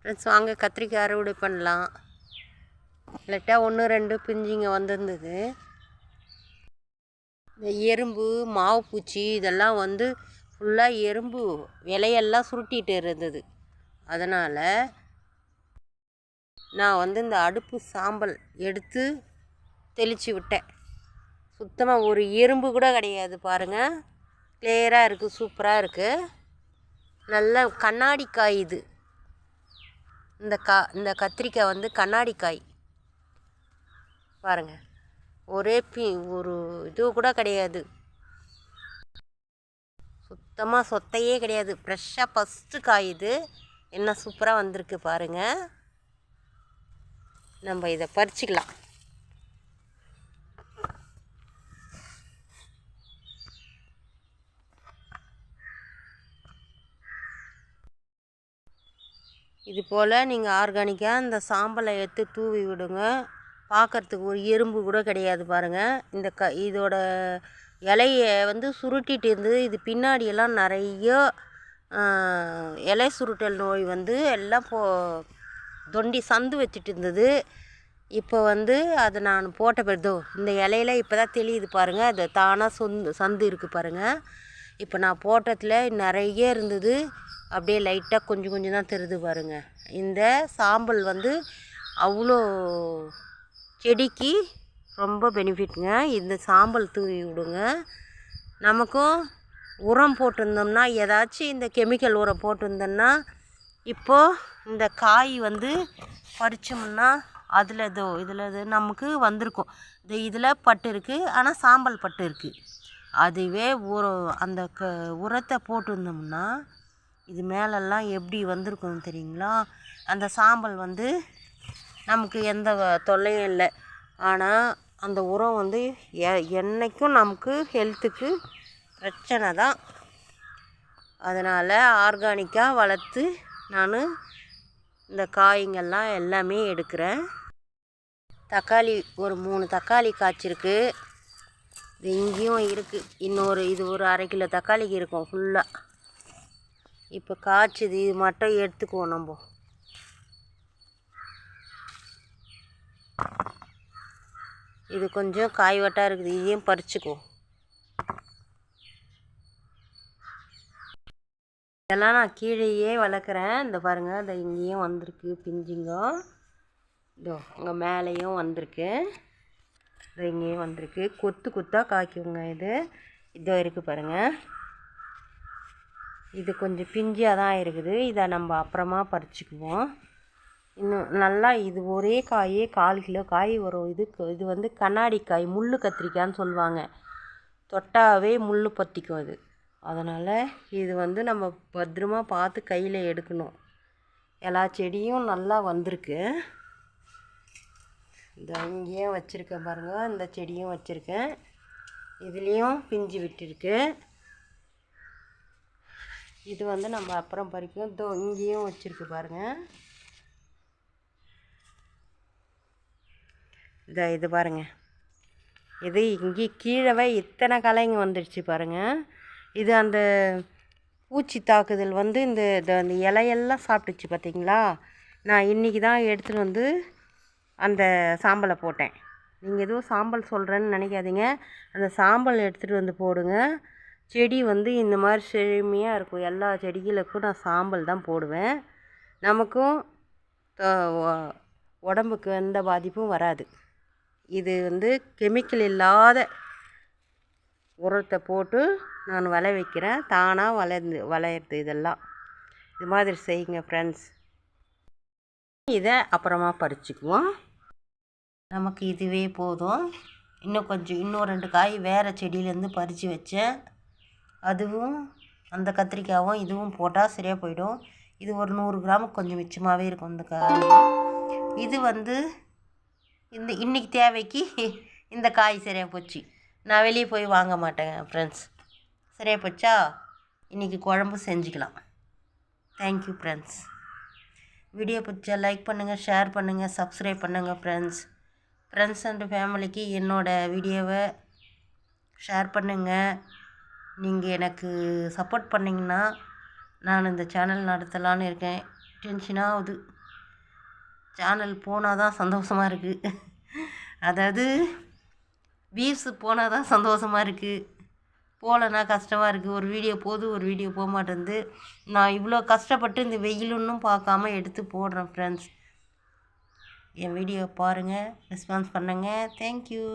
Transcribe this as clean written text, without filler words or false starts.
Friends வாங்க கத்திரிக்காய் அறுவடை பண்ணலாம். லைட்டாக 1-2 பிஞ்சிங்க வந்திருந்தது. இந்த எறும்பு மாவு பூச்சி இதெல்லாம் வந்து ஃபுல்லாக எறும்பு இலையெல்லாம் சுருட்டிகிட்டு இருந்தது. அதனால் நான் வந்து இந்த அடுப்பு சாம்பல் எடுத்து தெளித்து விட்டேன். சுத்தமாக ஒரு எறும்பு கூட கிடையாது பாருங்கள். கிளியராக இருக்குது, சூப்பராக இருக்குது. நல்ல கண்ணாடி காய் இது. இந்த கத்திரிக்காய் வந்து கண்ணாடி காய் பாருங்கள். ஒரு இது கூட கிடையாது, சுத்தமாக சொத்தையே கிடையாது. ஃப்ரெஷ்ஷாக ஃபஸ்ட்டு காய் இது. என்ன சூப்பராக வந்திருக்கு பாருங்கள். நம்ம இதை பறிச்சிக்கலாம். இது போல் நீங்கள் ஆர்கானிக்காக இந்த சாம்பலை எடுத்து தூவி விடுங்க. பார்க்குறதுக்கு ஒரு எறும்பு கூட கிடையாது பாருங்கள். இதோட இலையை வந்து சுருட்டிகிட்டு இருந்தது. இது பின்னாடியெல்லாம் நிறைய இலை சுருட்டல் நோய் வந்து எல்லாம் தொண்டி சந்து வச்சுட்டு இருந்தது. இப்போ வந்து அதை நான் போட்ட பிறதோ இந்த இலையில இப்போ தான் தெரியுது பாருங்கள். அது தானாக சந்து இருக்குது பாருங்கள். இப்போ நான் போட்டதில் நிறைய இருந்தது. அப்படியே லைட்டாக கொஞ்சம் கொஞ்சம் தான் தெரியுது பாருங்கள். இந்த சாம்பல் வந்து அவ்வளோ செடிக்கு ரொம்ப பெனிஃபிட்டுங்க. இந்த சாம்பல் தூவி விடுங்க. நமக்கும் உரம் போட்டிருந்தோம்னா, ஏதாச்சும் இந்த கெமிக்கல் உரம் போட்டிருந்தோம்னா, இப்போது இந்த காய் வந்து பறிச்சோம்னா இதில் நமக்கு வந்திருக்கும். இதில் பட்டு இருக்குது, ஆனால் சாம்பல் பட்டு இருக்குது. அதுவே அந்த உரத்தை போட்டிருந்தோம்னா இது மேலெல்லாம் எப்படி வந்திருக்கும் தெரியுங்களா? அந்த சாம்பல் வந்து நமக்கு எந்த தொல்லையும் இல்லை. ஆனால் அந்த உரம் வந்து என்றைக்கும் நமக்கு ஹெல்த்துக்கு பிரச்சனை தான். அதனால் ஆர்கானிக்காக வளர்த்து நான் இந்த காய்ங்கள்லாம் எல்லாமே எடுக்கிறேன். தக்காளி ஒரு 3 தக்காளி காய்ச்சிருக்கு. இது இங்கேயும் இருக்குது. இது ஒரு 1/2 கிலோ தக்காளிக்கு இருக்கும் ஃபுல்லாக. இப்போ காய்ச்சிது. இது மட்டும் எடுத்துக்குவோம் நம்ம. இது கொஞ்சம் காய்வட்டாக இருக்குது, இதையும் பறிச்சுக்குவோம். இதெல்லாம் நான் கீழேயே வளர்க்குறேன். இந்த பாருங்கள், இந்த இங்கேயும் வந்திருக்கு பிஞ்சுங்க. இதோ இங்கே மேலேயும் வந்திருக்கு. இது இங்கேயும் வந்திருக்கு. கொத்து கொத்தாக காய்க்குங்க. இதோ இருக்குது பாருங்கள். இது கொஞ்சம் பிஞ்சாக தான் இருக்குது. இதை நம்ம அப்புறமா பறிச்சுக்குவோம். இன்னும் நல்லா இது ஒரே காயே 1/4 கிலோ காய் வரும். இது வந்து கண்ணாடி காய், முள் கத்திரிக்காய்ன்னு சொல்லுவாங்க. தொட்டாவே முள் பற்றிக்கும் அது. அதனால் இது வந்து நம்ம பத்திரமா பார்த்து கையில் எடுக்கணும். எல்லா செடியும் நல்லா வந்திருக்கு. இந்த இங்கேயும் வச்சுருக்கேன் பாருங்கள். இந்த செடியும் வச்சுருக்கேன். இதுலேயும் பிஞ்சு விட்டுருக்கு. இது வந்து நம்ம அப்புறம் பறிக்கும். இதோ இங்கேயும் வச்சுருக்கு பாருங்கள். இது பாருங்கள். இது இங்கே கீழவே இத்தனை களைங்க வந்துடுச்சு பாருங்கள். இது அந்த பூச்சி தாக்குதல் வந்து இந்த இலையெல்லாம் சாப்பிட்டுச்சு பார்த்தீங்களா? நான் இன்றைக்கி தான் எடுத்துகிட்டு வந்து அந்த சாம்பலை போட்டேன். நீங்கள் எதுவும் சாம்பல் சொல்கிறேன்னு நினைக்காதீங்க. அந்த சாம்பல் எடுத்துகிட்டு வந்து போடுங்க. செடி வந்து இந்த மாதிரி செழுமையாக இருக்கும். எல்லா செடிகளுக்கும் நான் சாம்பல் தான் போடுவேன். நமக்கும் உடம்புக்கு எந்த பாதிப்பும் வராது. இது வந்து கெமிக்கல் இல்லாத உரத்தை போட்டு நான் வைக்கிறேன். தானாக வளருது இதெல்லாம். இது மாதிரி செய்யுங்க ஃப்ரெண்ட்ஸ். இதை அப்புறமா பறிச்சுக்குவோம். நமக்கு இதுவே போதும். இன்னும் 2 காய் வேறு செடியிலேருந்து பறித்து வச்சேன். அதுவும் அந்த கத்திரிக்காயும் இதுவும் போட்டால் சரியாக போயிடும். இது ஒரு 100 கிராமுக்கு கொஞ்சம் மிச்சமாகவே இருக்கும் இந்த காய். இது வந்து இன்றைக்கி தேவைக்கு இந்த காய் சரியாக போச்சு. நான் வெளியே போய் வாங்க மாட்டேன் ஃப்ரெண்ட்ஸ். சரியாக போச்சா? இன்றைக்கி குழம்பு செஞ்சுக்கலாம். Thank you friends. வீடியோ பிடிச்சா லைக் பண்ணுங்கள், ஷேர் பண்ணுங்கள், சப்ஸ்கிரைப் பண்ணுங்கள் ஃப்ரெண்ட்ஸ் அண்ட் ஃபேமிலிக்கு என்னோடய வீடியோவை ஷேர் பண்ணுங்கள். நீங்கள் எனக்கு சப்போர்ட் பண்ணிங்கன்னா நான் இந்த சேனல் நடத்தலான்னு இருக்கேன். டென்ஷனாக ஆகுது. சேனல் போனால் தான் சந்தோஷமாக இருக்குது. அதாவது வியூஸு போனால் தான் சந்தோஷமாக இருக்குது. போகலன்னா கஷ்டமாக இருக்குது. ஒரு வீடியோ போகுது, ஒரு வீடியோ போக மாட்டேங்குது. நான் இவ்வளோ கஷ்டப்பட்டு இந்த வெயிலுன்னும் பார்க்காம எடுத்து போடுறேன் ஃப்ரெண்ட்ஸ். என் வீடியோ பாருங்கள், ரெஸ்பான்ஸ் பண்ணுங்கள். தேங்க்யூ.